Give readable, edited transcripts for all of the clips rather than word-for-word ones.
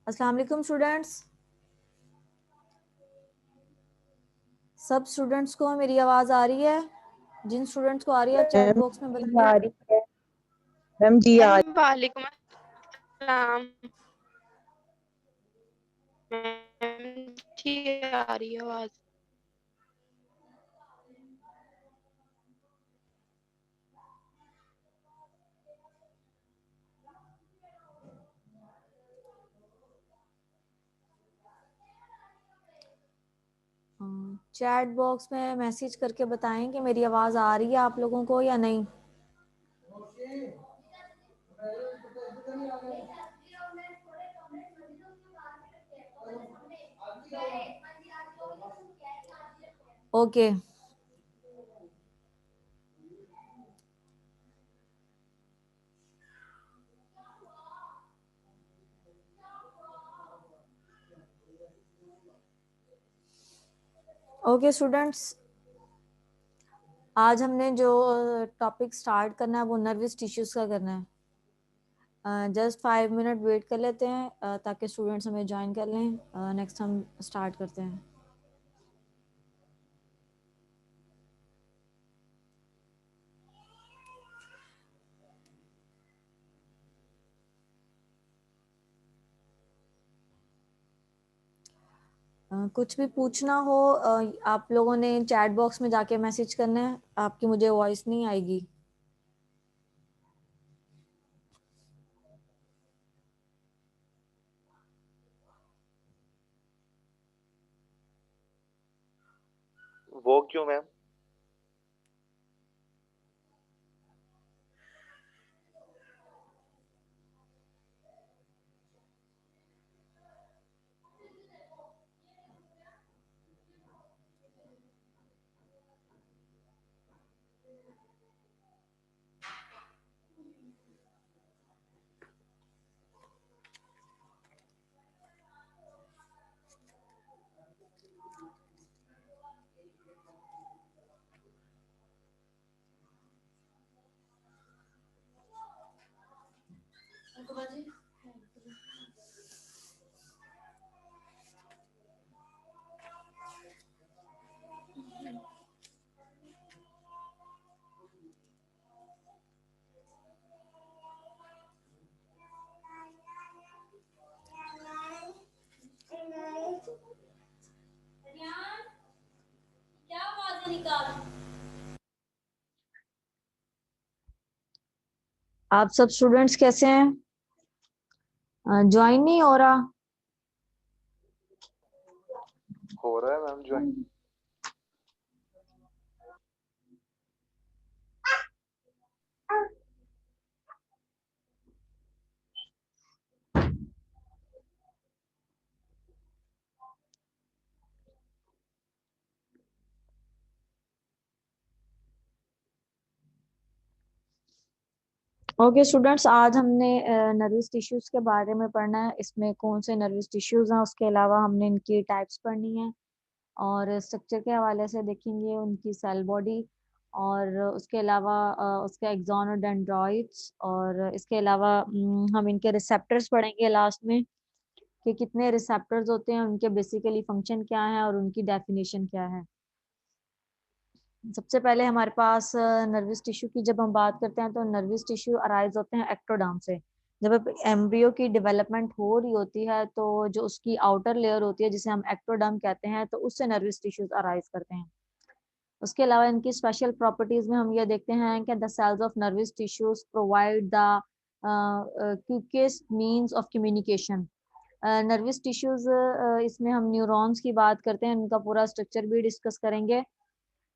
अस्सलाम वालेकुम स्टूडेंट्स। सब स्टूडेंट्स को मेरी आवाज आ रही है? जिन स्टूडेंट्स को आ रही है चैट मैम बॉक्स में जी बताइए। आ रही है। मैम जी आ रही वालेकुम अस्सलाम। मैम जी आ रही है आवाज। चैट बॉक्स में मैसेज करके बताएं कि मेरी आवाज आ रही है आप लोगों को या नहीं। ओके ओके स्टूडेंट्स, आज हमने जो टॉपिक स्टार्ट करना है वो नर्वस टिश्यूज का करना है। जस्ट 5 मिनट वेट कर लेते हैं ताकि स्टूडेंट्स हमें ज्वाइन कर लें। नेक्स्ट हम स्टार्ट करते हैं। कुछ भी पूछना हो आप लोगों ने चैट बॉक्स में जाके मैसेज करना है। आपकी मुझे वॉइस नहीं आएगी। वो क्यों मैम? आप सब स्टूडेंट्स कैसे हैं? ज्वाइन नहीं हो रहा? हो रहा है मैम ज्वाइन। ओके स्टूडेंट्स, आज हमने नर्वस टिश्यूज के बारे में पढ़ना है। इसमें कौन से नर्वस टिश्यूज हैं, उसके अलावा हमने इनकी टाइप्स पढ़नी है और स्ट्रक्चर के हवाले से देखेंगे उनकी सेल बॉडी। और उसके अलावा उसके एक्सॉन और डेंड्रॉइड्स, और इसके अलावा हम इनके रिसेप्टर्स पढ़ेंगे लास्ट में कि कितने रिसेप्टर्स होते हैं, उनके बेसिकली फंक्शन क्या है और उनकी डेफिनेशन क्या है। सबसे पहले हमारे पास नर्वस टिश्यू की जब हम बात करते हैं तो नर्वस टिश्यू अराइज होते हैं एक्टोडर्म से। जब एम्ब्रियो की डेवलपमेंट हो रही होती है तो जो उसकी आउटर लेयर होती है जिसे हम एक्टोडर्म कहते हैं, तो उससे नर्वस टिश्यूज अराइज करते हैं। उसके अलावा इनकी स्पेशल प्रॉपर्टीज में हम ये देखते हैं कि the cells of nervous tissues provide the quickest means of communication. Nervous tissues, इसमें हम न्यूरॉन्स की बात करते हैं, उनका पूरा स्ट्रक्चर भी डिस्कस करेंगे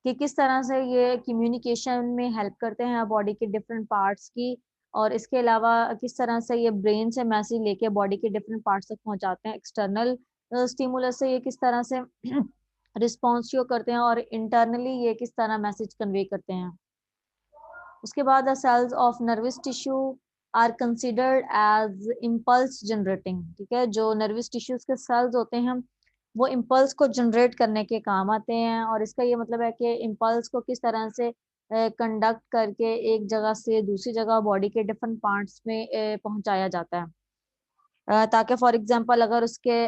कि किस तरह से ये कम्युनिकेशन में हेल्प करते हैं बॉडी के डिफरेंट पार्ट्स की। और इसके अलावा किस तरह से ये ब्रेन से मैसेज लेके बॉडी के डिफरेंट पार्ट्स तक पहुंचाते हैं। एक्सटर्नल स्टिमुलस से ये किस तरह से रिस्पॉन्स शो करते हैं और इंटरनली ये किस तरह मैसेज कन्वे करते हैं। उसके बाद the cells of nervous tissue are considered as impulse generating. ठीक है, जो नर्वस टिश्यूज के सेल्स होते हैं वो इम्पल्स को जनरेट करने के काम आते हैं। और इसका ये मतलब है कि इम्पल्स को किस तरह से कंडक्ट करके एक जगह से दूसरी जगह बॉडी के डिफरेंट पार्ट्स में पहुंचाया जाता है। ताकि फॉर एग्जांपल अगर उसके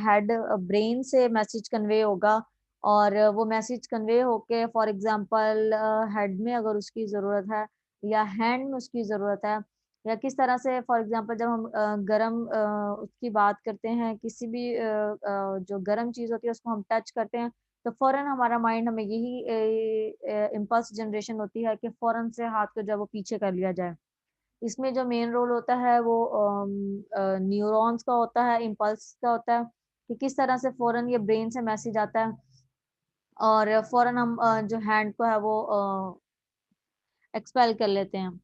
हेड ब्रेन से मैसेज कन्वे होगा और वो मैसेज कन्वे होके फॉर एग्जांपल हेड में अगर उसकी ज़रूरत है या हैंड में उसकी ज़रूरत है, या किस तरह से फॉर एग्जांपल जब हम गरम उसकी बात करते हैं, किसी भी जो गरम चीज़ होती है उसको हम टच करते हैं, तो फ़ौरन हमारा माइंड हमें यही इम्पल्स जनरेशन होती है कि फ़ौरन से हाथ को जो है वो पीछे कर लिया जाए। इसमें जो मेन रोल होता है वो न्यूरॉन्स का होता है, इम्पल्स का होता है कि किस तरह से फ़ौरन ये ब्रेन से मैसेज आता है और फ़ौरन हम जो हैंड को है वो एक्सपेल कर लेते हैं।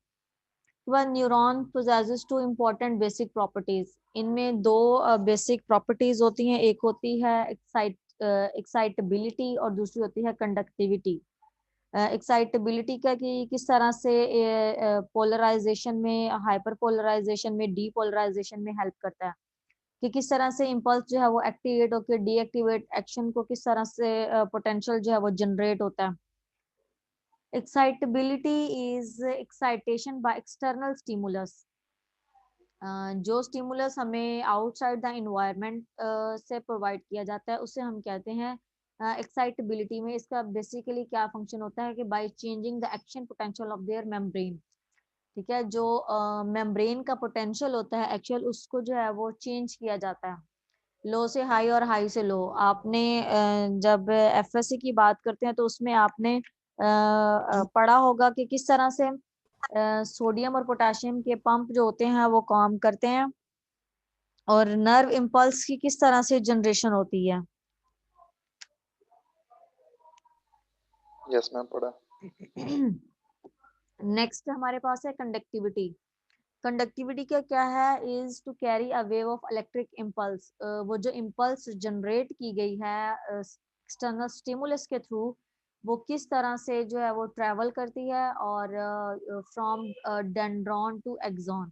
वह neuron possesses two important basic properties. इनमें दो बेसिक प्रॉपर्टीज होती हैं, एक होती है एक्साइटेबिलिटी और दूसरी होती है कंडक्टिविटी। एक्साइटेबिलिटी का कि किस तरह से पोलराइजेशन में, हाइपर पोलराइजेशन में, डीपोलराइजेशन में हेल्प करता है कि किस तरह से इम्पल्स जो है वो एक्टिवेट होकर डीएक्टिवेट एक्शन को किस तरह से पोटेंशियल जो है वो जनरेट होता है। Excitability is excitation by external stimulus. जो स्टिमुलस हमें आउटसाइड द इन्वायरमेंट से प्रोवाइड किया जाता है उसे हम कहते हैं एक्साइटेबिलिटी में। इसका बेसिकली क्या फंक्शन होता है कि by changing the action potential of their membrane. ठीक है, जो मेम्ब्रेन का पोटेंशियल होता है एक्चुअल, उसको जो है वो चेंज किया जाता है, लो से हाई और हाई से लो। आपने जब एफएससी की बात करते हैं तो उसमें आपने पढ़ा होगा कि किस तरह से सोडियम और पोटेशियम के पंप जो होते हैं वो काम करते हैं और नर्व इम्पल्स की किस तरह से जनरेशन होती है। यस मैम, पढ़ा। नेक्स्ट हमारे पास है कंडक्टिविटी। कंडक्टिविटी का क्या है, is to carry a wave of electric impulse. वो जो इम्पल्स जनरेट की गई है एक्सटर्नल स्टिमुलस के थ्रू, वो किस तरह से जो है वो ट्रेवल करती है और फ्रॉम डेंड्रॉन टू एक्सॉन।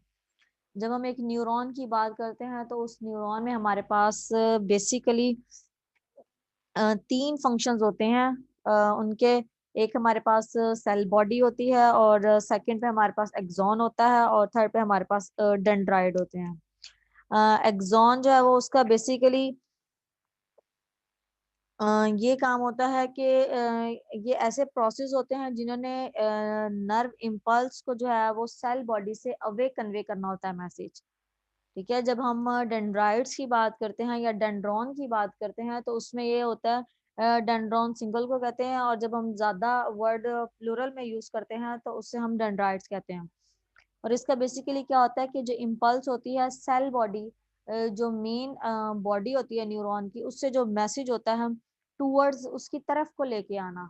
जब हम एक न्यूरॉन की बात करते हैं तो उस न्यूरॉन में हमारे पास बेसिकली 3 फंक्शंस होते हैं उनके। एक हमारे पास सेल बॉडी होती है और सेकंड पे हमारे पास एक्सॉन होता है और थर्ड पे हमारे पास डेंड्राइड होते हैं। एक्सॉन जो है वो उसका बेसिकली ये काम होता है कि ये ऐसे प्रोसेस होते हैं जिन्होंने नर्व इम्पल्स को जो है वो सेल बॉडी से अवे कन्वे करना होता है मैसेज। ठीक है, जब हम डेंड्राइड्स की बात करते हैं या डेंड्रॉन की बात करते हैं तो उसमें ये होता है डेंड्रॉन सिंगल को कहते हैं, और जब हम ज्यादा वर्ड प्लूरल में यूज करते हैं तो उससे हम डेंड्राइड्स कहते हैं। और इसका बेसिकली क्या होता है कि जो इम्पल्स होती है सेल बॉडी, जो मेन बॉडी होती है न्यूरॉन की, उससे जो मैसेज होता है टूवर्ड्स उसकी तरफ को लेके आना।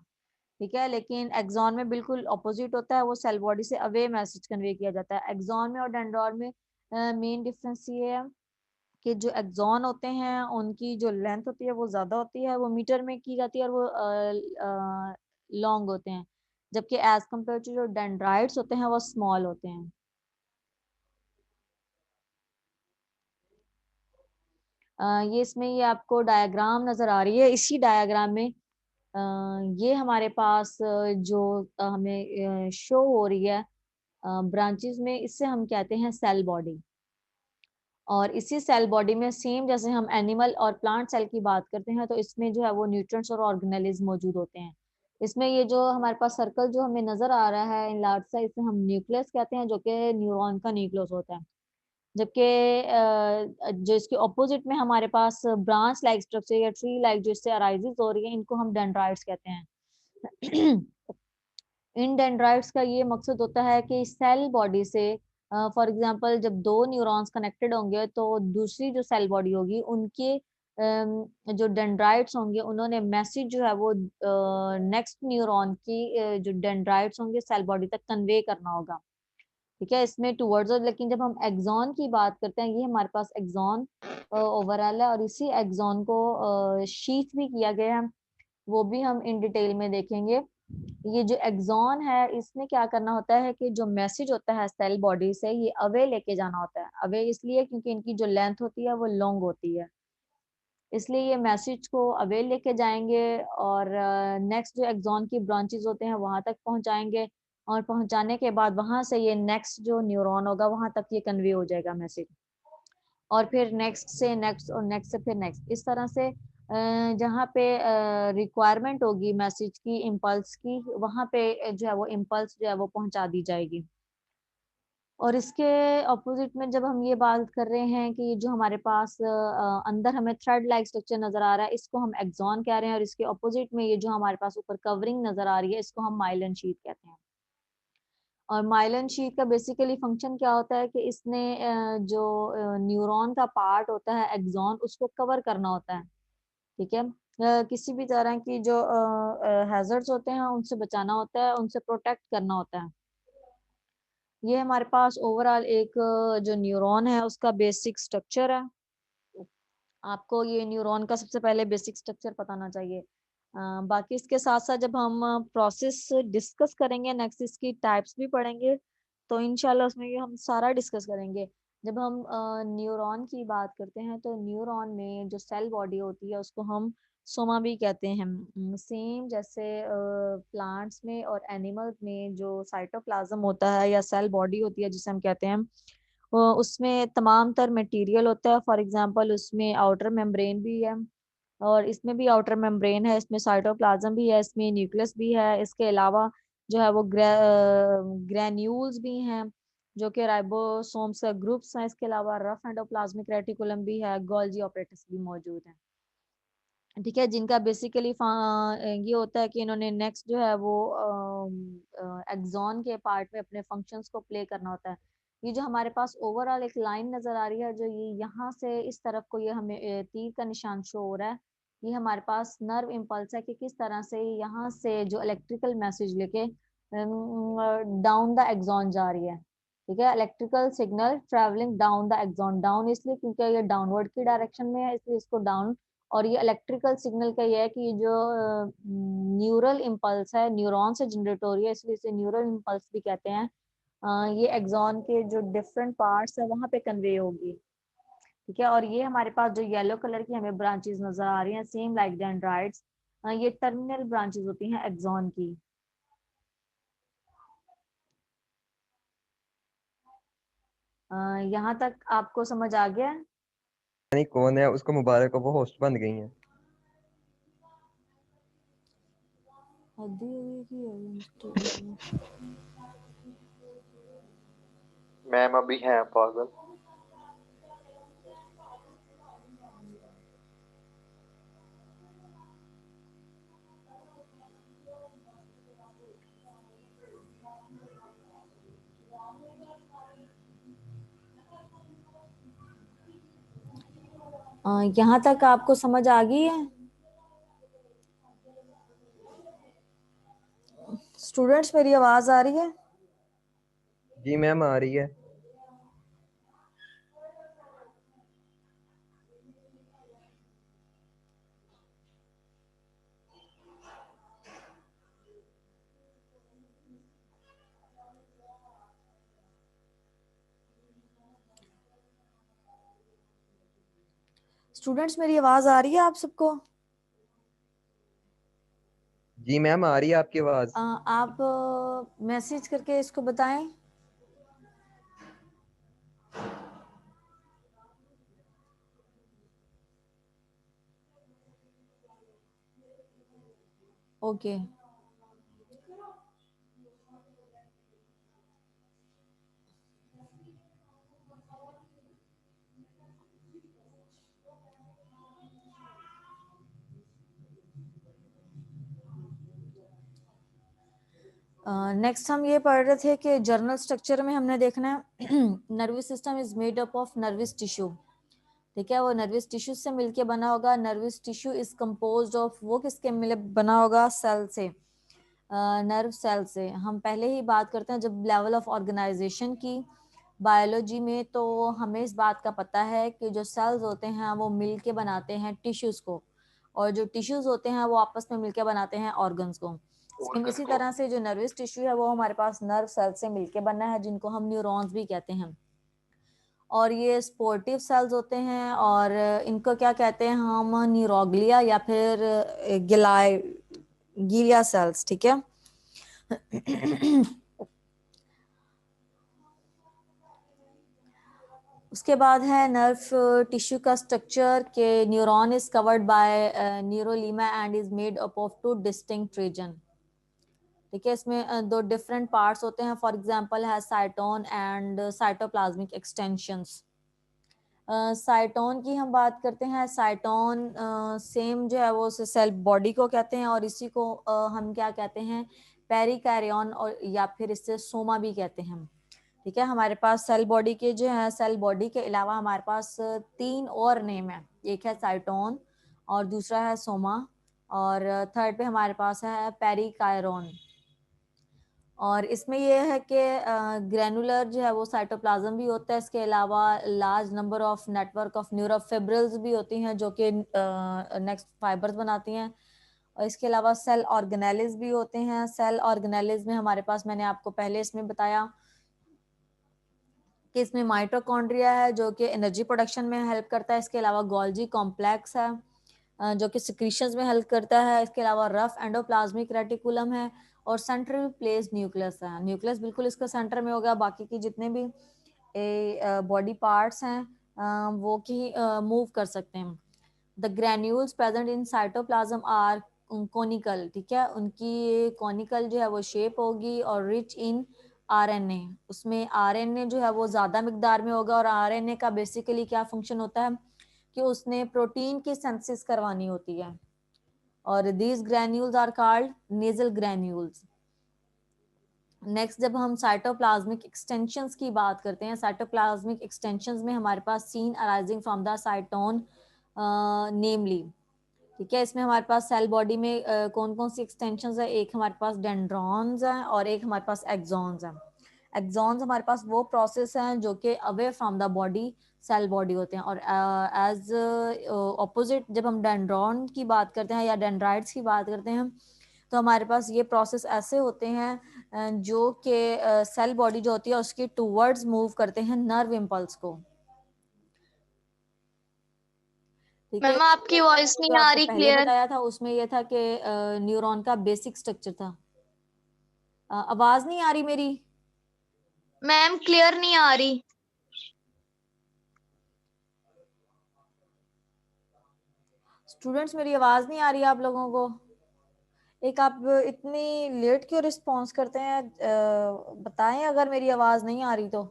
ठीक है, लेकिन एक्सॉन में बिल्कुल ऑपोजिट होता है, वो सेल बॉडी से अवे मैसेज कन्वे किया जाता है। एक्सॉन में और डेंड्रॉन में मेन डिफरेंस ये है कि जो एक्सॉन होते हैं उनकी जो लेंथ होती है वो ज्यादा होती है, वो मीटर में की जाती है और वो लॉन्ग होते हैं, जबकि एज कम्पेयर टू जो डेंड्राइड्स होते हैं वो स्मॉल होते हैं। ये इसमें ये आपको डायग्राम नजर आ रही है। इसी डायग्राम में ये हमारे पास जो हमें शो हो रही है ब्रांचेस में, इससे हम कहते हैं सेल बॉडी। और इसी सेल बॉडी में सेम जैसे हम एनिमल और प्लांट सेल की बात करते हैं तो इसमें जो है वो न्यूट्रिएंट्स और ऑर्गेनेलिज्म मौजूद होते हैं। इसमें ये जो हमारे पास सर्कल जो हमें नजर आ रहा है इन लार्ज सा, इसे हम न्यूक्लियस कहते हैं, जो कि न्यूरॉन का न्यूक्लियस होता है। जबकि जो इसके ऑपोजिट में हमारे पास ब्रांच लाइक स्ट्रक्चर या ट्री लाइक जो इससे अराइजेस हो रही है, इनको हम डेंड्राइट्स कहते हैं। इन डेंड्राइट्स का ये मकसद होता है कि सेल बॉडी से फॉर एग्जांपल जब दो न्यूरॉन्स कनेक्टेड होंगे तो दूसरी जो सेल बॉडी होगी उनके जो डेंड्राइट्स होंगे उन्होंने मैसेज जो है वो नेक्स्ट न्यूरॉन की जो डेंड्राइट्स होंगे सेल बॉडी तक कन्वे करना होगा। ठीक है, इसमें टूवर्ड्स। लेकिन जब हम एक्सॉन की बात करते हैं, ये हमारे पास एक्सॉन ओवरऑल है और इसी एक्सॉन को शीथ भी किया गया है, वो भी हम इन डिटेल में देखेंगे। ये जो एक्सॉन है इसमें क्या करना होता है कि जो मैसेज होता है सेल बॉडी से ये अवे लेके जाना होता है। अवे इसलिए क्योंकि इनकी जो लेंथ होती है वो लॉन्ग होती है, इसलिए ये मैसेज को अवे लेके जाएंगे और नेक्स्ट जो एक्सॉन की ब्रांचेस होते हैं वहां तक पहुंचाएंगे, और पहुंचाने के बाद वहां से ये नेक्स्ट जो न्यूरॉन होगा वहां तक ये कन्वे हो जाएगा मैसेज। और फिर नेक्स्ट से नेक्स्ट और नेक्स्ट से फिर नेक्स्ट, इस तरह से जहाँ पे रिक्वायरमेंट होगी मैसेज की, इम्पल्स की, वहाँ पे जो है वो इम्पल्स जो है वो पहुंचा दी जाएगी। और इसके ऑपोजिट में जब हम ये बात कर रहे हैं कि जो हमारे पास अंदर हमें थ्रेड लाइक स्ट्रक्चर नजर आ रहा है, इसको हम एक्सॉन कह रहे हैं। और इसके ऑपोजिट में ये जो हमारे पास ऊपर कवरिंग नजर आ रही है, इसको हम माइलन शीट कहते हैं। और माइलन शीट का बेसिकली फंक्शन क्या होता है कि इसने जो न्यूरॉन का पार्ट होता है एक्सॉन, उसको कवर करना होता है। ठीक है, किसी भी तरह की जो हैजर्ड्स होते हैं उनसे बचाना होता है, उनसे प्रोटेक्ट करना होता है। ये हमारे पास ओवरऑल एक जो न्यूरॉन है उसका बेसिक स्ट्रक्चर है। आपको ये न्यूरॉन का सबसे पहले बेसिक स्ट्रक्चर पता होना चाहिए। बाकी इसके साथ साथ जब हम प्रोसेस डिस्कस करेंगे नेक्स्ट, इसकी टाइप्स भी पढ़ेंगे, तो इंशाल्लाह उसमें ये हम सारा डिस्कस करेंगे। जब हम न्यूरॉन की बात करते हैं तो न्यूरॉन में जो सेल बॉडी होती है उसको हम सोमा भी कहते हैं। सेम जैसे प्लांट्स में और एनिमल्स में जो साइटोप्लाज्म होता है या सेल बॉडी होती है जिसे हम कहते हैं, उसमें तमाम तर मटेरियल होता है। फॉर एग्जांपल उसमें आउटर मेम्ब्रेन भी है, और इसमें भी आउटर मेम्ब्रेन है, इसमें साइटोप्लाज्म भी है, इसमें न्यूक्लियस भी है। इसके अलावा जो है वो ग्रैन्यूल्स भी हैं जो कि राइबोसोम्स का ग्रुप्स हैं। इसके अलावा रफ एंडोप्लाज्मिक रेटिकुलम भी है, गोल्जी ऑपरेटस भी मौजूद हैं। ठीक है, जिनका बेसिकली ये होता है कि इन्होंने नेक्स्ट जो है वो एक्सॉन के पार्ट में अपने फंक्शंस को प्ले करना होता है। ये जो हमारे पास ओवरऑल एक लाइन नजर आ रही है, जो ये यहाँ से इस तरफ को ये हमें तीर का निशान शो हो रहा है, ये हमारे पास नर्व इम्पल्स है कि किस तरह से यहाँ से जो इलेक्ट्रिकल मैसेज लेके डाउन द एक्सॉन जा रही है। ठीक है, electrical signal travelling down the axon, down इसलिए क्योंकि ये डाउनवर्ड की डायरेक्शन में है, इसलिए इसको डाउन। और ये इलेक्ट्रिकल सिग्नल का ये है कि जो न्यूरल इम्पल्स है न्यूरॉन से जनरेट हो रही है, इसलिए इसे न्यूरल इम्पल्स भी कहते हैं। ये एक्सॉन के जो डिफरेंट पार्ट्स है वहां पे कन्वे होगी। ठीक है, और ये हमारे पास जो येलो कलर की हमें ब्रांचेस नजर आ रही हैं, सेम लाइक डेंड्राइट्स, ये टर्मिनल ब्रांचेस होती हैं एक्सॉन की। यहाँ तक आपको समझ आ गया? नहीं कौन है उसको मुबारक हो, वो होस्ट बन गई हैं। मैम अभी हैं पागल। यहाँ तक आपको समझ आ गई है स्टूडेंट्स? मेरी आवाज आ रही है? जी मैम आ रही है। स्टूडेंट्स मेरी आवाज आ रही है आप सबको? जी मैम आ रही है आपकी आवाज। आप मैसेज करके इसको बताएं। ओके, नेक्स्ट हम ये पढ़ रहे थे कि जर्नल स्ट्रक्चर में हमने देखना है nervous system is made up of nervous tissue. ठीक है, वो नर्वस टिश्यू से मिलके बना होगा। Nervous tissue is composed of, वो किसके मिले बना होगा? सेल से, नर्व सेल से। हम पहले ही बात करते हैं जब लेवल ऑफ ऑर्गेनाइजेशन की बायोलॉजी में, तो हमें इस बात का पता है कि जो सेल्स होते हैं वो मिलके बनाते हैं टिश्यूज को, और जो टिश्यूज होते हैं वो आपस में मिलके बनाते हैं ऑर्गन्स को। सेम इसी तरह से जो नर्वस टिश्यू है वो हमारे पास नर्व सेल से मिलके बना है, जिनको हम न्यूरॉन्स भी कहते हैं। और ये स्पोर्टिव सेल्स होते हैं, और इनको क्या कहते हैं हम? न्यूरोग्लिया या फिर गिलिया सेल्स। ठीक है, उसके बाद है नर्व टिश्यू का स्ट्रक्चर के neuron is covered by neurilemma and is made up of 2 distinct region. ठीक है, इसमें 2 डिफरेंट पार्ट्स होते हैं। फॉर एग्जांपल है साइटोन एंड साइटोप्लाज्मिक एक्सटेंशंस। साइटोन की हम बात करते हैं, साइटोन सेम जो है वो सेल बॉडी को कहते हैं और इसी को हम क्या कहते हैं, पेरिकार्योन और या फिर इससे सोमा भी कहते हैं। ठीक है, हमारे पास सेल बॉडी के जो है, सेल बॉडी के अलावा हमारे पास 3 और नेम है। एक है साइटोन और दूसरा है सोमा और थर्ड पे हमारे पास है पेरिकायरोन। और इसमें ये है कि ग्रैनुलर जो है वो साइटोप्लाज्म भी होता है। इसके अलावा large number of network of neurofibrils भी होती हैं जो कि नेक्स्ट फाइबर्स बनाती हैं। और इसके अलावा सेल ऑर्गेनेलिज भी होते हैं। सेल ऑर्गेनेलिज में हमारे पास, मैंने आपको पहले इसमें बताया कि इसमें माइटोकॉन्ड्रिया है जो कि एनर्जी प्रोडक्शन में हेल्प करता है। इसके अलावा गोल्जी कॉम्प्लेक्स है जो कि सिक्रीशंस में हेल्प करता है। इसके अलावा रफ एंडोप्लाज्मिक रेटिकुलम है और सेंट्रल प्लेस न्यूक्लियस है। न्यूक्लियस बिल्कुल इसका सेंटर में होगा, बाकी की जितने भी बॉडी पार्ट्स हैं वो की मूव कर सकते हैं। The granules present in cytoplasm are conical. ठीक है, उनकी कोनिकल जो है वो शेप होगी और रिच इन आरएनए। उसमें आरएनए जो है वो ज्यादा मिकदार में होगा और आरएनए का बेसिकली क्या फंक्शन होता है कि उसने प्रोटीन की सिंथेसिस करवानी होती है। और these granules are called nasal granules. Next, जब हम साइटोप्लाज्मिक एक्सटेंशंस की बात करते हैं, साइटोप्लाज्मिक एक्सटेंशंस में हमारे पास seen arising from the cyton namely. ठीक है, इसमें हमारे पास सेल बॉडी में कौन कौन सी एक्सटेंशंस है, एक हमारे पास डेंड्रॉन्स हैं और एक हमारे पास एक्सॉन्स हैं। एक्सॉन्स हमारे पास वो प्रोसेस हैं जो कि away from the body cell body होते हैं और एज ऑपोजिट जब हम डेंड्रॉन की बात करते हैं या डेंड्राइट्स की बात करते हैं तो हमारे पास ये प्रोसेस ऐसे होते हैं जो कि सेल बॉडी जो होती है उसके टूवर्ड्स मूव करते हैं नर्व इम्पल्स को। ठीक है, मैम आपकी वॉइस जो नहीं आ आपको रही पहले क्लियर। बताया था उसमें ये था कि न्यूरॉन का बेसिक स्ट्रक्चर था। आवाज नहीं आ रही मेरी? मैम क्लियर नहीं आ रही। स्टूडेंट्स, मेरी आवाज नहीं आ रही आप लोगों को? एक आप इतनी लेट क्यों रिस्पॉन्स करते हैं? बताएं अगर मेरी आवाज नहीं आ रही तो।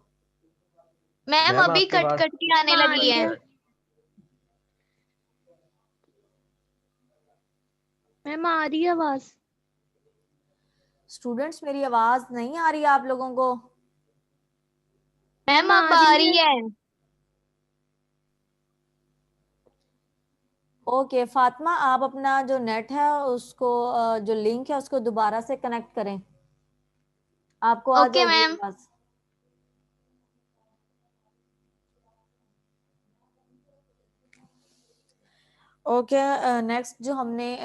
मैम मैम अभी आपकी कट आवाज कट के आने लगी है। मैम आ रही है आवाज। स्टूडेंट्स, मेरी आवाज नहीं आ रही आप लोगों को? मैम अब आ रही है। ओके फातिमा, आप अपना जो नेट है उसको जो लिंक है उसको दोबारा से कनेक्ट करें, आपको आ ओके जाएगी मैम। आवाज। ओके, नेक्स्ट जो हमने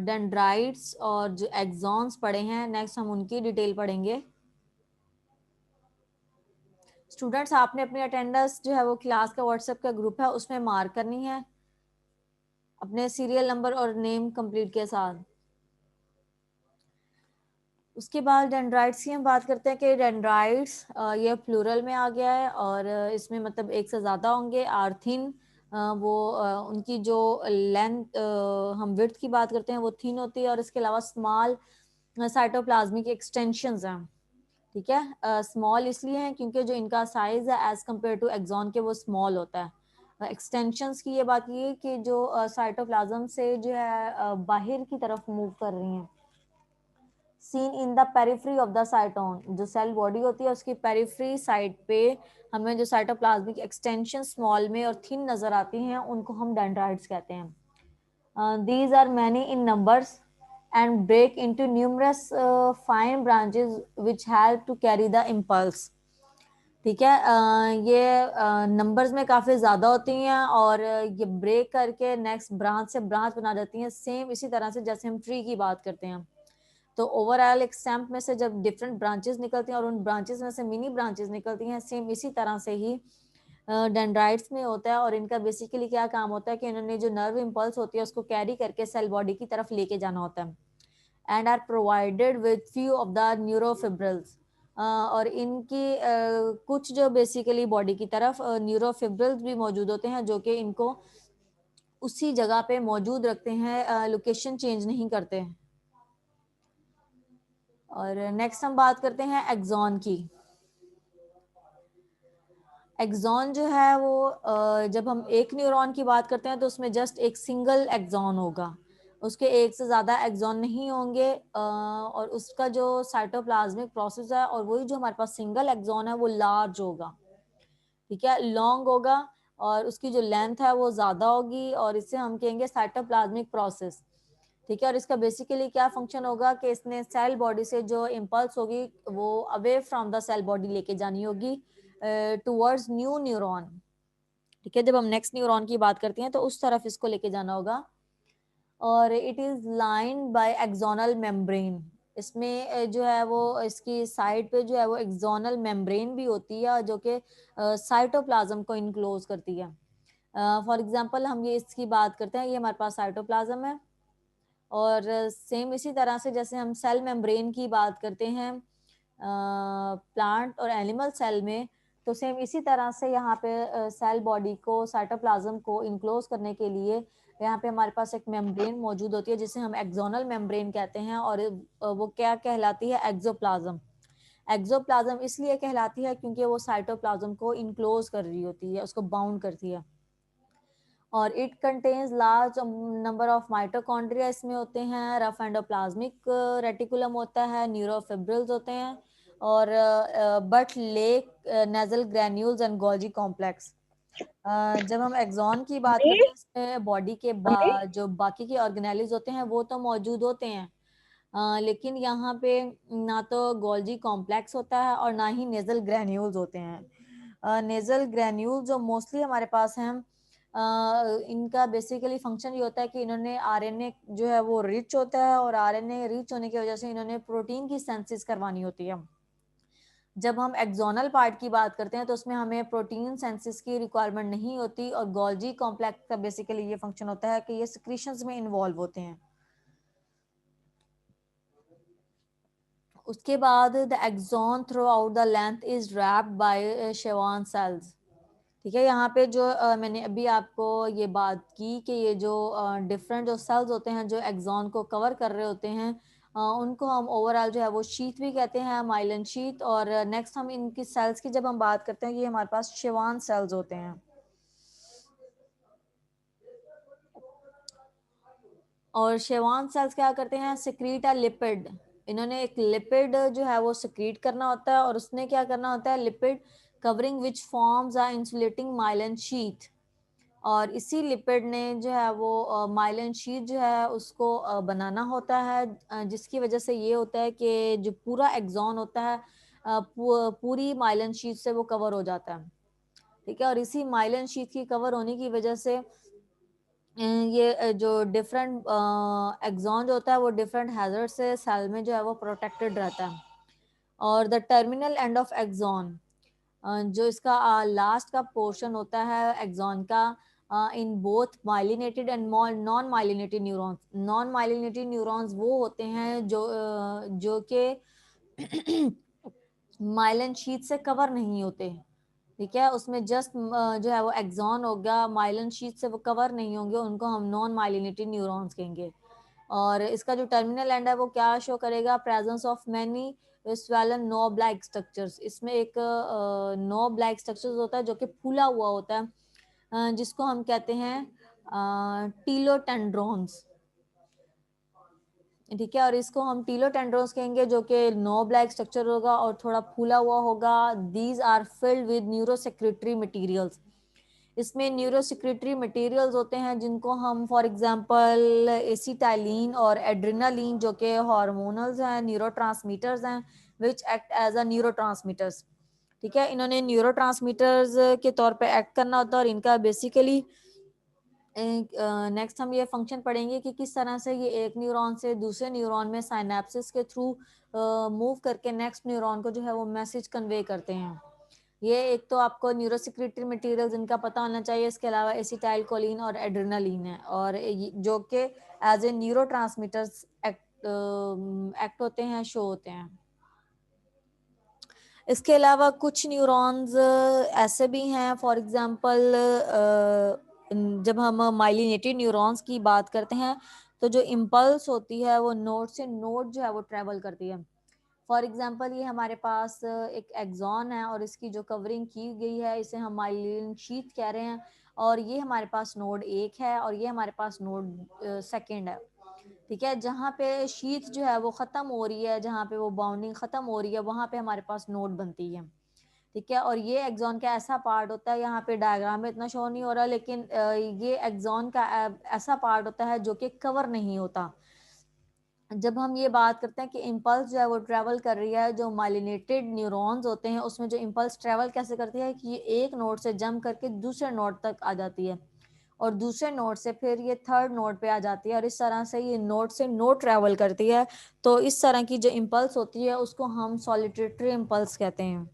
डेंड्राइट्स और जो एक्सॉन्स पढ़े हैं, नेक्स्ट हम उनकी डिटेल पढ़ेंगे। स्टूडेंट्स, आपने अपनी अटेंडेंस जो है वो क्लास का व्हाट्सएप का ग्रुप है उसमें मार्क करनी है अपने सीरियल नंबर और नेम कंप्लीट के साथ। उसके बाद डेंड्राइट्स की हम बात करते हैं कि डेंड्राइट्स ये प्लूरल में आ गया है और इसमें मतलब एक से ज़्यादा होंगे। आर्थिन वो उनकी जो लेंथ हम विड्थ की बात करते हैं वो थिन होती है और इसके अलावा स्मॉल साइटोप्लाज्मिक एक्सटेंशंस हैं। ठीक है, स्मॉल इसलिए हैं क्योंकि जो इनका साइज है एज कम्पेयर टू एक्सॉन के वो स्मॉल होता है। एक्सटेंशंस की ये बात ये कि जो साइटोप्लाज्म से जो है बाहर की तरफ मूव कर रही हैं। Seen in the periphery of the साइटोन, जो सेल बॉडी होती है उसकी पेरिफ्री साइड पे हमें जो साइटोप्लाज्मिक एक्सटेंशन स्मॉल में और थिन नजर आती हैं उनको हम डेंड्राइट्स कहते हैं। These are many in numbers and break into numerous fine branches which help to carry the impulse। ठीक है, ये नंबर्स में काफी ज्यादा होती हैं और ये ब्रेक करके नेक्स्ट ब्रांच से ब्रांच बना जाती हैं, सेम इसी तरह से जैसे हम ट्री की बात करते हैं। तो ओवरऑल एक स्टैम्प में से जब डिफरेंट ब्रांचेस निकलती हैं और उन ब्रांचेस में से मिनी ब्रांचेस निकलती हैं, सेम इसी तरह से ही डेंड्राइट्स में होता है। और इनका बेसिकली क्या काम होता है कि इन्होंने जो नर्व इम्पल्स होती है उसको कैरी करके सेल बॉडी की तरफ लेके जाना होता है। And are provided with few of the neurofibrils. और इनकी कुछ जो बेसिकली बॉडी की तरफ न्यूरोफिब्रिल्स भी मौजूद होते हैं जो कि इनको उसी जगह पे मौजूद रखते हैं, लोकेशन चेंज नहीं करते हैं। और नेक्स्ट हम बात करते हैं एक्सॉन की। एक्सॉन जो है वो जब हम एक न्यूरॉन की बात करते हैं तो उसमें जस्ट एक सिंगल एक्सॉन होगा, उसके एक से ज़्यादा एक्सॉन नहीं होंगे, और उसका जो साइटोप्लाज्मिक प्रोसेस है और वही जो हमारे पास सिंगल एक्सॉन है वो लार्ज होगा, ठीक है, लॉन्ग होगा, और उसकी जो लेंथ है वो ज़्यादा होगी, और इससे हम कहेंगे साइटोप्लाज्मिक प्रोसेस, ठीक है। और इसका बेसिकली क्या फंक्शन होगा कि इसने सेल बॉडी से जो इम्पल्स होगी वो away from the cell body लेके जानी होगी टुवर्ड्स न्यू न्यूरॉन, ठीक है। जब हम नेक्स्ट न्यूरॉन की बात करते हैं तो उस तरफ इसको लेके जाना होगा। और it is lined by axonal membrane, इसमें जो है वो इसकी साइड पे जो है वो एक्सोनल मेम्ब्रेन भी होती है जो कि साइटोप्लाज्म को इनक्लोज करती है। फॉर एग्जांपल हम ये इसकी बात करते हैं, ये हमारे पास साइटोप्लाज्म है, और सेम इसी तरह से जैसे हम सेल मेम्ब्रेन की बात करते हैं प्लांट और एनिमल सेल में, तो सेम इसी तरह से यहाँ पे सेल बॉडी को साइटोप्लाज्म को इनक्लोज करने के लिए यहाँ पे हमारे पास एक मेम्ब्रेन मौजूद होती है जिसे हम एक्सोनल मेम्ब्रेन कहते हैं, और वो क्या कहलाती है, एक्सोप्लाज्म। एक्सोप्लाज्म इसलिए कहलाती है क्योंकि वो साइटोप्लाज्म को इनक्लोज कर रही होती है, उसको बाउंड करती है। और it contains large number of mitochondria इसमें होते हैं, रफ एंडोप्लाज्मिक रेटिकुलम होता है, न्यूरोफिब्रिल्स होते हैं, और but lake nasal granules and Golgi complex. जब हम एक्सॉन की बात करते हैं इसमें बॉडी के जो बाकी के ऑर्गेनेलिज होते हैं वो तो मौजूद होते हैं, लेकिन यहाँ पे ना तो गोल्जी कॉम्प्लेक्स होता है और ना ही नेजल ग्रैन्यूल्स होते हैं। नेजल ग्रैन्यूल जो मोस्टली हमारे पास हैं, इनका बेसिकली फंक्शन ये होता है कि इन्होंने आरएनए जो है वो रिच होता है, और आरएनए रिच होने की वजह से इन्होंने प्रोटीन की सेंसिस करवानी होती है। जब हम एक्सोनल पार्ट की बात करते हैं तो उसमें हमें प्रोटीन सेंसिस की रिक्वायरमेंट नहीं होती, और गोल्जी कॉम्प्लेक्स का बेसिकली ये फंक्शन होता है कि ये सिक्रीशंस में इन्वॉल्व होते हैं। उसके बाद the axon throughout the length is wrapped by Schwann cells, ठीक है। यहाँ पे जो मैंने अभी आपको ये बात की कि ये जो डिफरेंट जो सेल्स होते हैं जो एक्सॉन को कवर कर रहे होते हैं, उनको हम ओवरऑल जो है वो शीथ भी कहते हैं, माइलन शीथ। और नेक्स्ट हम इनकी सेल्स की जब हम बात करते हैं, ये हमारे पास शेवान सेल्स होते हैं। और शेवान सेल्स क्या करते हैं, सिक्रीट अ लिपिड, इन्होंने एक लिपिड जो है वो सिक्रीट करना होता है, और उसने क्या करना होता है, lipid covering which forms a insulating Mylan sheath. और इसी लिपिड ने जो है वो माइलन शीथ जो है उसको बनाना होता है, जिसकी वजह से ये होता है कि जो पूरा एक्सॉन होता है पूरी माइलन शीथ से वो कवर हो जाता है, ठीक है। और इसी माइलन शीथ की कवर होने की वजह से ये जो डिफरेंट एक्सॉन जो होता है वो डिफरेंट हैजर्ड से सेल में जो है वो प्रोटेक्टेड रहता है। और the terminal end of axon, जो इसका लास्ट का पोर्शन होता है एक्सॉन का, in both myelinated and non myelinated neurons, non myelinated neurons वो होते हैं जो कि माइलन शीथ से कवर नहीं होते, ठीक है। उसमें जस्ट जो है वो एक्सॉन होगा, माइलन शीथ से वो कवर नहीं होंगे, उनको हम नॉन माइलिनेटेड न्यूरॉन्स कहेंगे। और इसका जो टर्मिनल एंड है वो क्या शो करेगा, presence of many swollen knob like structures, इसमें एक knob like structures होता है जो कि फूला हुआ होता है, जिसको हम कहते हैं टीलोटेंड्रोन्स, ठीक है। और इसको हम टीलोटेंड्रोन्स कहेंगे जो कि नोब लाइक स्ट्रक्चर होगा और थोड़ा फूला हुआ होगा। These are filled with neurosecretory materials, इसमें न्यूरोसेक्रेटरी मटेरियल्स होते हैं जिनको हम फॉर एग्जांपल एसिटाइलिन और एड्रेनालिन जो कि हार्मोनल्स हैं, न्यूरोट्रांसमीटर्स हैं, which act as a neurotransmitters, ठीक है। इन्होंने न्यूरोट्रांसमीटर्स के तौर पे एक्ट करना होता है, और इनका बेसिकली नेक्स्ट हम ये फंक्शन पढ़ेंगे कि किस तरह से ये एक न्यूरॉन से दूसरे न्यूरॉन में साइनेप्सिस के थ्रू मूव करके नेक्स्ट न्यूरॉन को जो है वो मैसेज कन्वे करते हैं। ये एक तो आपको न्यूरोसेक्रेटरी मटेरियल्स इनका पता होना चाहिए, इसके अलावा एसिटाइल कोलिन और एड्रेनालिन है, और जो कि as a neurotransmitters act होते हैं, शो होते हैं। इसके अलावा कुछ न्यूरॉन्स ऐसे भी हैं, फॉर एग्जांपल जब हम माइलिनेटेड न्यूरॉन्स की बात करते हैं तो जो इम्पल्स होती है वो नोड से नोड जो है वो ट्रेवल करती है। फॉर एग्जांपल ये हमारे पास एक एक्सॉन है और इसकी जो कवरिंग की गई है इसे हम माइलिन शीथ कह रहे हैं, और ये हमारे पास नोड 1 है और ये हमारे पास नोड सेकंड है। ठीक है, जहाँ पे शीथ जो है वो खत्म हो रही है, जहाँ पे वो बाउंडिंग खत्म हो रही है, वहां पे हमारे पास नोड बनती है। ठीक है, और ये एक्सॉन का ऐसा पार्ट होता है, यहाँ पे डायग्राम में इतना शो नहीं हो रहा, लेकिन ये एक्सॉन का ऐसा पार्ट होता है जो कि कवर नहीं होता। जब हम ये बात करते हैं कि इम्पल्स जो है वो ट्रेवल कर रही है, जो माइलिनेटेड न्यूरॉन्स होते हैं उसमें जो इम्पल्स ट्रेवल कैसे करती है कि ये एक नोड से जंप करके दूसरे नोड तक आ जाती है और दूसरे नोड से फिर ये थर्ड नोड पे आ जाती है और इस तरह से ये नोड से नोड ट्रेवल करती है। तो इस तरह की जो इम्पल्स होती है उसको हम सॉलिटेटरी इम्पल्स कहते हैं।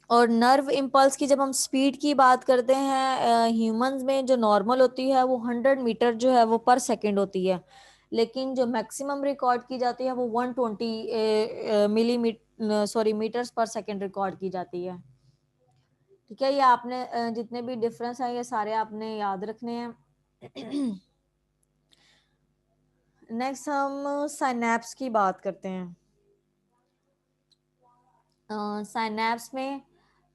और नर्व इम्पल्स की जब हम स्पीड की बात करते हैं, ह्यूमंस में जो नॉर्मल होती है वो 100 मीटर जो है वो पर सेकंड होती है, लेकिन जो मैक्सिमम रिकॉर्ड की जाती है वो 120 मीटर्स पर सेकंड रिकॉर्ड की जाती है। ठीक है, ये आपने जितने भी डिफरेंस है ये सारे आपने याद रखने हैं। नेक्स्ट हम साइनैप्स की बात करते हैं। साइनैप्स में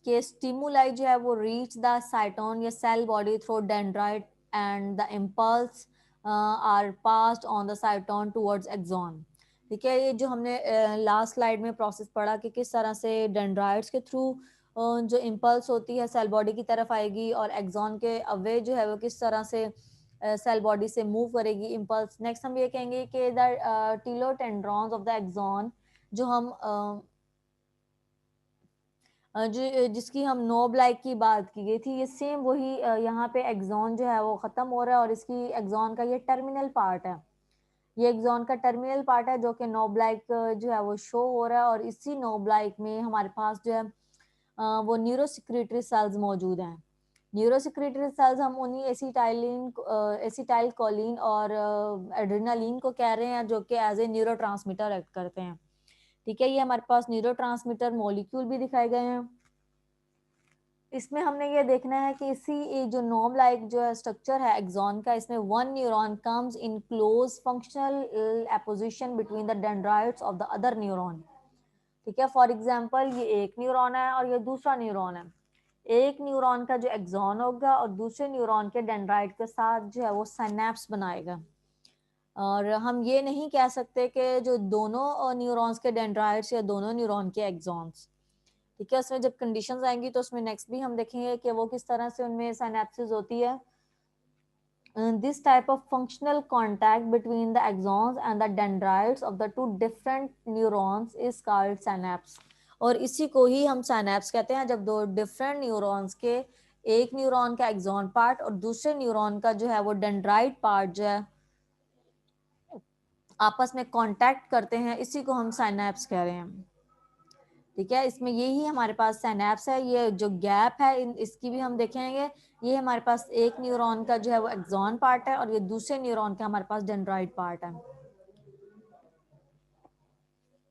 के स्टिमुलाई जो है वो रीच द साइटोन या cell body through dendrite and the impulse are passed on the cyton towards axon. ठीक है, ये जो हमने लास्ट स्लाइड में प्रोसेस पढ़ा कि किस तरह से डेंड्राइट्स के थ्रू जो इम्पल्स होती है सेल बॉडी की तरफ आएगी और एक्सॉन के अवे जो है वो किस तरह से सेल बॉडी से मूव करेगी इम्पल्स। नेक्स्ट हम ये कहेंगे कि द टीलोटेंड्रॉन्स ऑफ द एक्सॉन जो हम जिसकी हम नोब लाइक की बात की गई थी, ये सेम वही यहाँ पे एक्सॉन जो है वो खत्म हो रहा है और इसकी एक्सॉन का ये टर्मिनल पार्ट है। ये एक्सॉन का टर्मिनल पार्ट है जो कि नोब लाइक जो है वो शो हो रहा है और इसी नोब लाइक में हमारे पास जो है वो न्यूरोसिक्रेटरी सेल्स मौजूद हैं। न्यूरोसिक्रेटरी सेल्स हम उन्हीं एसिटाइल कोलिन और एड्रेनालिन को कह रहे हैं जो कि एज ए न्यूरोट्रांसमीटर एक्ट करते हैं। ठीक है, ये हमारे पास न्यूरोट्रांसमीटर मॉलिक्यूल भी दिखाए गए हैं। इसमें हमने ये देखना है कि इसी जो नॉर्म लाइक जो स्ट्रक्चर है एक्सॉन का, इसमें one neuron comes in close functional apposition between the dendrites of the other neuron. ठीक है, फॉर एग्जांपल ये एक न्यूरॉन है और ये दूसरा न्यूरॉन है। एक न्यूरॉन का जो एक्सॉन होगा और दूसरे न्यूरॉन के डेंड्राइट के साथ जो है वो सिनेप्स बनाएगा। और हम ये नहीं कह सकते कि जो दोनों न्यूरॉन्स के डेंड्राइट्स या दोनों न्यूरॉन के एक्सॉन्स। ठीक है, उसमें जब कंडीशंस आएंगी तो उसमें नेक्स्ट भी हम देखेंगे कि वो किस तरह से उनमें सिनेप्सिस होती है। This type of functional contact between the axons and the dendrites of the two different neurons is called synapse। और इसी को ही हम synapse कहते हैं जब दो डिफरेंट न्यूरॉन्स के एक न्यूरॉन का एक्सॉन पार्ट और दूसरे न्यूरॉन का जो है वो डेंड्राइट पार्ट जो है आपस में कांटेक्ट करते हैं, इसी को हम साइनैप्स कह रहे हैं। ठीक है, इसमें यही हमारे पास साइनैप्स है। ये जो गैप है इसकी भी हम देखेंगे। ये हमारे पास एक न्यूरॉन का जो है वो एक्सॉन पार्ट है और ये दूसरे न्यूरॉन का हमारे पास डेंड्राइट पार्ट है।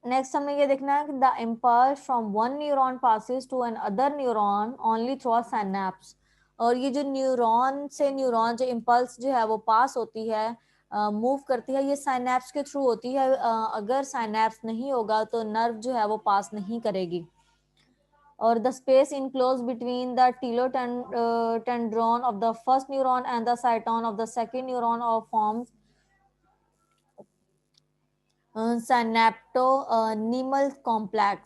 नेक्स्ट हमें ये देखना है कि the impulse from one neuron passes to another neuron only through synapse. और ये जो न्यूरॉन से न्यूरॉन जो इम्पल्स जो है वो पास होती है, मूव करती है, ये साइनैप्स के थ्रू होती है। अगर साइनैप्स नहीं होगा तो नर्व जो है वो पास नहीं करेगी। और the space enclosed between the telotendron of the first neuron and the cyton of the second neuron of forms synaptonemal complex।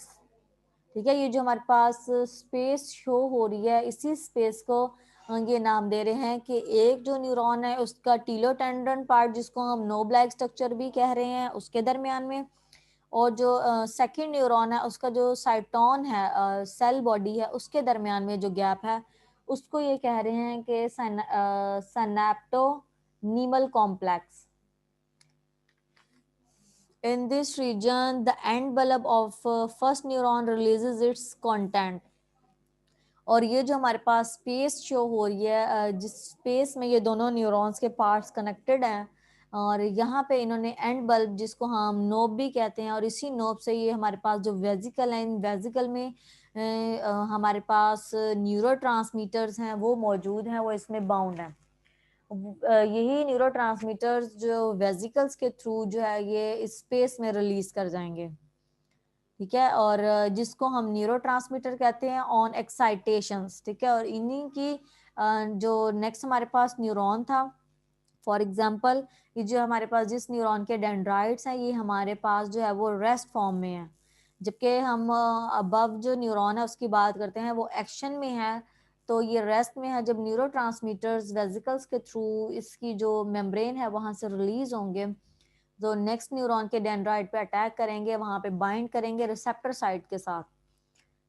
ठीक है, ये जो हमारे पास स्पेस शो हो रही है इसी स्पेस को ये नाम दे रहे हैं कि एक जो न्यूरॉन है उसका टीलोटेंडन पार्ट जिसको हम नोब लाइक स्ट्रक्चर भी कह रहे हैं उसके दरमियान में, और जो सेकंड न्यूरॉन है उसका जो साइटोन है सेल बॉडी है उसके दरमियान में जो गैप है उसको ये कह रहे हैं कि सिनैप्टोनीमल complex. In this region, the end bulb of first neuron releases its content। और ये जो हमारे पास स्पेस शो हो रही है जिस स्पेस में ये दोनों न्यूरॉन्स के पार्ट्स कनेक्टेड हैं, और यहाँ पे इन्होंने एंड बल्ब जिसको हम नोब भी कहते हैं, और इसी नोब से ये हमारे पास जो वेजिकल है, इन वेजिकल में हमारे पास न्यूरोट्रांसमीटर्स हैं वो मौजूद हैं, वो इसमें बाउंड हैं। यही न्यूरोट्रांसमीटर्स जो वेजिकल्स के थ्रू जो है ये स्पेस में रिलीज कर जाएंगे, ठीक है। और जिसको हम न्यूरोट्रांसमीटर कहते हैं ऑन एक्साइटेशंस, ठीक है। और इन्हीं की जो नेक्स्ट हमारे पास न्यूरॉन था, फॉर एग्जांपल ये जो हमारे पास जिस न्यूरॉन के डेंड्राइट्स हैं ये हमारे पास जो है वो रेस्ट फॉर्म में है, जबकि हम अबव जो न्यूरॉन है उसकी बात करते हैं वो एक्शन में है, तो ये रेस्ट में है। जब न्यूरोट्रांसमीटर्स वेसिकल्स के थ्रू इसकी जो मेम्ब्रेन है वहां से रिलीज होंगे, जो नेक्स्ट न्यूरॉन के डेंड्राइट पे अटैक करेंगे, वहां पे बाइंड करेंगे रिसेप्टर साइट के साथ,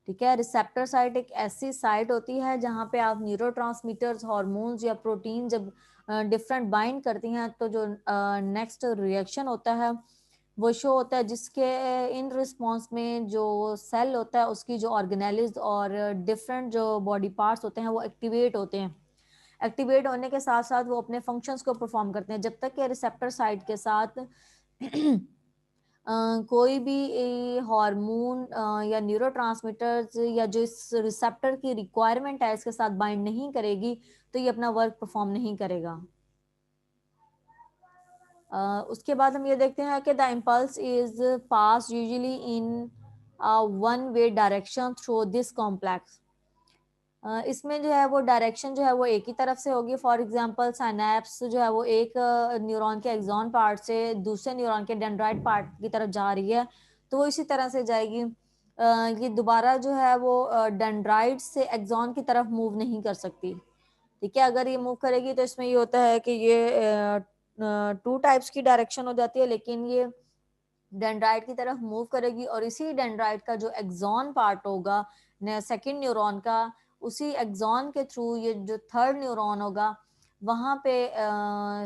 ठीक है। रिसेप्टर साइट एक ऐसी साइट होती है जहां पे आप न्यूरोट्रांसमीटर्स, हार्मोन्स या प्रोटीन जब डिफरेंट बाइंड करती हैं तो जो नेक्स्ट रिएक्शन होता है वो शो होता है, जिसके इन रिस्पॉन्स में जो सेल होता है उसकी जो ऑर्गेनेलिज और डिफरेंट जो बॉडी पार्ट्स होते हैं वो एक्टिवेट होते हैं। एक्टिवेट होने के साथ साथ वो अपने फंक्शंस को परफॉर्म करते हैं, जब तक कि रिसेप्टर साइट के साथ कोई भी हार्मोन या न्यूरोट्रांसमीटर्स या जो इस रिसेप्टर की रिक्वायरमेंट है इसके साथ बाइंड नहीं करेगी तो ये अपना वर्क परफॉर्म नहीं करेगा। उसके बाद हम ये देखते हैं कि the impulse is pass usually in one way direction through this complex. इसमें जो है वो डायरेक्शन जो है वो एक ही तरफ से होगी। फॉर एग्जांपल साइनेप्स जो है वो एक न्यूरॉन के एक्सॉन पार्ट से दूसरे न्यूरॉन के डेंड्राइट पार्ट की तरफ जा रही है तो वो इसी तरह से जाएगी। ये दोबारा जो है वो डेंड्राइट से एक्सॉन की तरफ मूव नहीं कर सकती, ठीक है। अगर ये मूव करेगी तो इसमें ये होता है कि ये टू टाइप्स की डायरेक्शन हो जाती है, लेकिन ये डेंड्राइट की तरफ मूव करेगी और इसी डेंड्राइट का जो एक्सॉन पार्ट होगा सेकंड न्यूरॉन का, उसी एक्सॉन के थ्रू ये जो थर्ड न्यूरॉन होगा वहां पे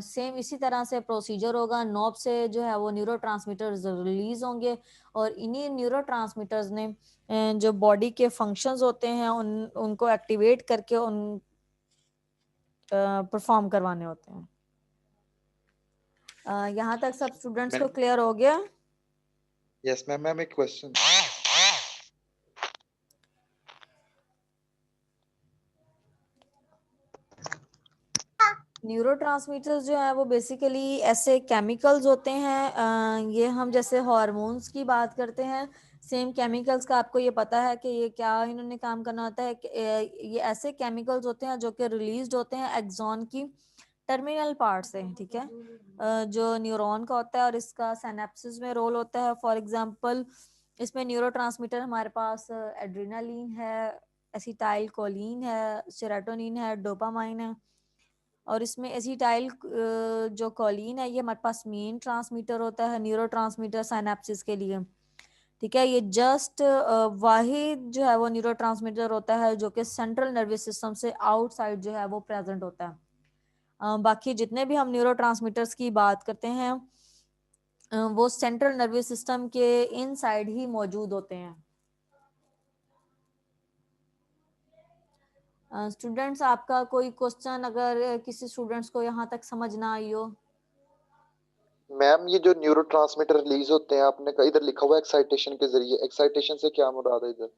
सेम इसी तरह से प्रोसीजर होगा। नॉब से जो है वो न्यूरोट्रांसमीटर्स रिलीज होंगे और इन्हीं न्यूरोट्रांसमीटर्स ने जो बॉडी के फंक्शंस होते हैं उनको एक्टिवेट करके उन परफॉर्म करवाने होते हैं। यहाँ तक सब स्टूडेंट्स को क्लियर हो गया? Yes ma'am. मैम एक क्वेश्चन। न्यूरोट्रांसमीटर्स जो है वो बेसिकली ऐसे केमिकल्स होते हैं, ये हम जैसे हार्मोन्स की बात करते हैं, सेम केमिकल्स का आपको ये पता है कि ये क्या इन्होंने काम करना होता है कि ये ऐसे केमिकल्स होते हैं जो कि रिलीज्ड होते हैं एक्सॉन की टर्मिनल पार्ट से, ठीक है। जो न्यूरॉन का होता है और इसका सिनेप्सिस में रोल होता है। फॉर एग्जांपल इसमें न्यूरोट्रांसमीटर हमारे पास एड्रेनालिन है, एसिटाइल कोलिन है, सेरोटोनिन है, डोपामाइन है, और इसमें एसिटाइल जो कोलिन है ये हमारे पास मेन ट्रांसमीटर होता है न्यूरोट्रांसमीटर सिनेप्सिस के लिए, ठीक है। ये जस्ट वाहिद जो है वो न्यूरोट्रांसमीटर होता है जो कि सेंट्रल नर्वस सिस्टम से आउटसाइड जो है वो प्रेजेंट होता है। बाकी जितने भी हम न्यूरोट्रांसमीटर्स की बात करते हैं वो सेंट्रल नर्वस सिस्टम के इनसाइड ही मौजूद होते हैं। स्टूडेंट्स आपका कोई क्वेश्चन अगर किसी स्टूडेंट्स को यहाँ तक समझ ना आई हो? मैम ये जो न्यूरोट्रांसमीटर रिलीज होते हैं आपने इधर लिखा हुआ है एक्साइटेशन के जरिए, एक्साइटेशन से क्या मुराद है इधर?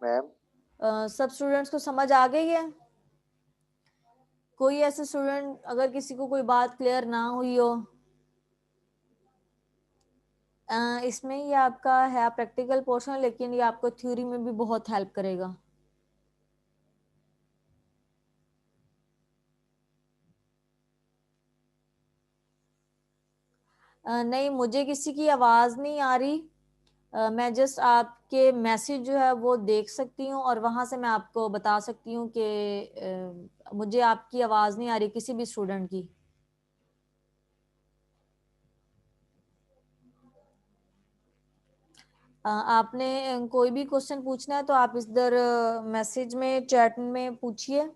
मैम सब स्टूडेंट्स को समझ आ गई है? कोई ऐसे स्टूडेंट अगर किसी को कोई बात क्लियर ना हुई हो, इसमें ये आपका है प्रैक्टिकल पोर्शन, लेकिन ये आपको थ्योरी में भी बहुत हेल्प करेगा। नहीं, मुझे किसी की आवाज नहीं आ रही। मैं जस्ट आपके मैसेज जो है वो देख सकती हूँ और वहां से मैं आपको बता सकती हूँ कि मुझे आपकी आवाज नहीं आ रही किसी भी स्टूडेंट की। आपने कोई भी क्वेश्चन पूछना है तो आप इधर मैसेज में चैट में पूछिए।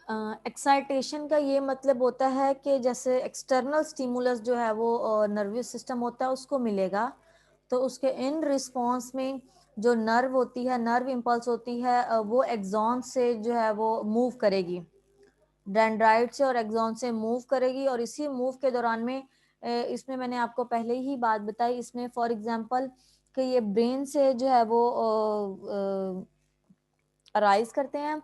एक्साइटेशन का ये मतलब होता है कि जैसे एक्सटर्नल स्टिमुलस जो है वो नर्वस सिस्टम होता है उसको मिलेगा, तो उसके इन रिस्पॉन्स में जो नर्व होती है, नर्व इम्पल्स होती है, वो एक्सॉन से जो है वो मूव करेगी, डेंड्राइट से और एक्सॉन से मूव करेगी। और इसी मूव के दौरान में इसमें मैंने आपको पहले ही बात बताई, इसमें फॉर एग्जांपल कि ये ब्रेन से जो है वो अराइज करते हैं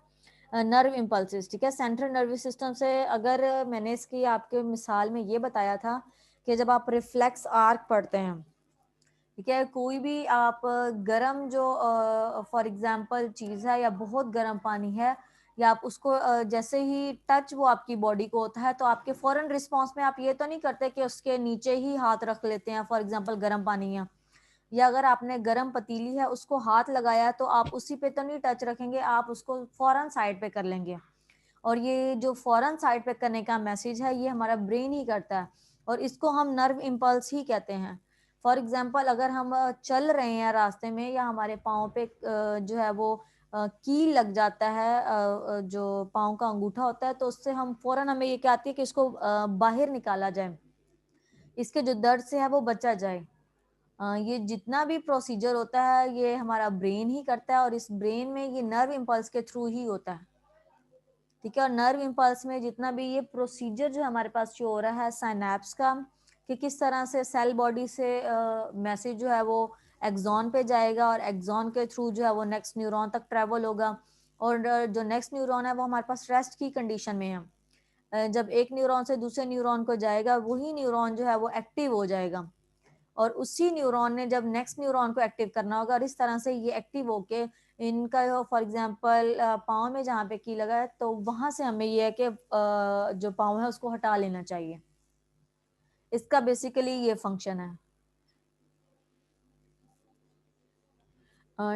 नर्व इम्पल्सेस, ठीक है, सेंट्रल नर्वस सिस्टम से। अगर मैंने इसकी आपके मिसाल में ये बताया था कि जब आप रिफ्लेक्स आर्क पढ़ते हैं, ठीक है, कोई भी आप गरम जो फॉर एग्जांपल चीज़ है या बहुत गर्म पानी है, या आप उसको जैसे ही टच वो आपकी बॉडी को होता है तो आपके फौरन रिस्पॉन्स में आप ये तो नहीं करते कि उसके नीचे ही हाथ रख लेते हैं, फॉर एग्जांपल गर्म पानी है, या अगर आपने गरम पतीली है उसको हाथ लगाया तो आप उसी पे तो नहीं टच रखेंगे, आप उसको फौरन साइड पे कर लेंगे। और ये जो फौरन साइड पे करने का मैसेज है ये हमारा ब्रेन ही करता है, और इसको हम नर्व इम्पल्स ही कहते हैं। फॉर एग्जाम्पल अगर हम चल रहे हैं रास्ते में या हमारे पाँव पे जो है वो कील लग जाता है, जो पाँव का अंगूठा होता है, तो उससे हम फौरन हमें ये कहती है कि इसको बाहर निकाला जाए, इसके जो दर्द से है वो बचा जाए। ये जितना भी प्रोसीजर होता है ये हमारा ब्रेन ही करता है, और इस ब्रेन में ये नर्व इम्पल्स के थ्रू ही होता है, ठीक है। और नर्व इम्पल्स में जितना भी ये प्रोसीजर जो हमारे पास शो हो रहा है साइनेप्स का, कि किस तरह से सेल बॉडी से मैसेज जो है वो एक्सॉन पे जाएगा, और एक्सॉन के थ्रू जो है वो नेक्स्ट न्यूरॉन तक ट्रेवल होगा, और जो नेक्स्ट न्यूरॉन है वो हमारे पास रेस्ट की कंडीशन में है। जब एक न्यूरॉन से दूसरे न्यूरॉन को जाएगा वही न्यूरॉन जो है वो एक्टिव हो जाएगा, और उसी न्यूरॉन ने जब नेक्स्ट न्यूरॉन को एक्टिव करना होगा, और इस तरह से ये एक्टिव होके इनका फॉर एग्जांपल पाँव में जहाँ पे की लगा है तो वहां से हमें ये है कि जो पाँव है उसको हटा लेना चाहिए। इसका बेसिकली ये फंक्शन है।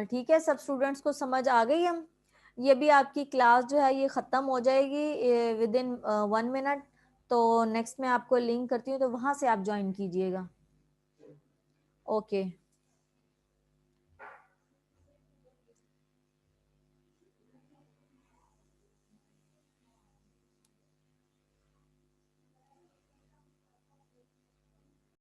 ठीक है, सब स्टूडेंट्स को समझ आ गई हम। ये भी आपकी क्लास जो है ये ख़त्म हो जाएगी विद इन 1 मिनट, तो नेक्स्ट मैं आपको लिंक करती हूँ तो वहां से आप ज्वाइन कीजिएगा। ओके।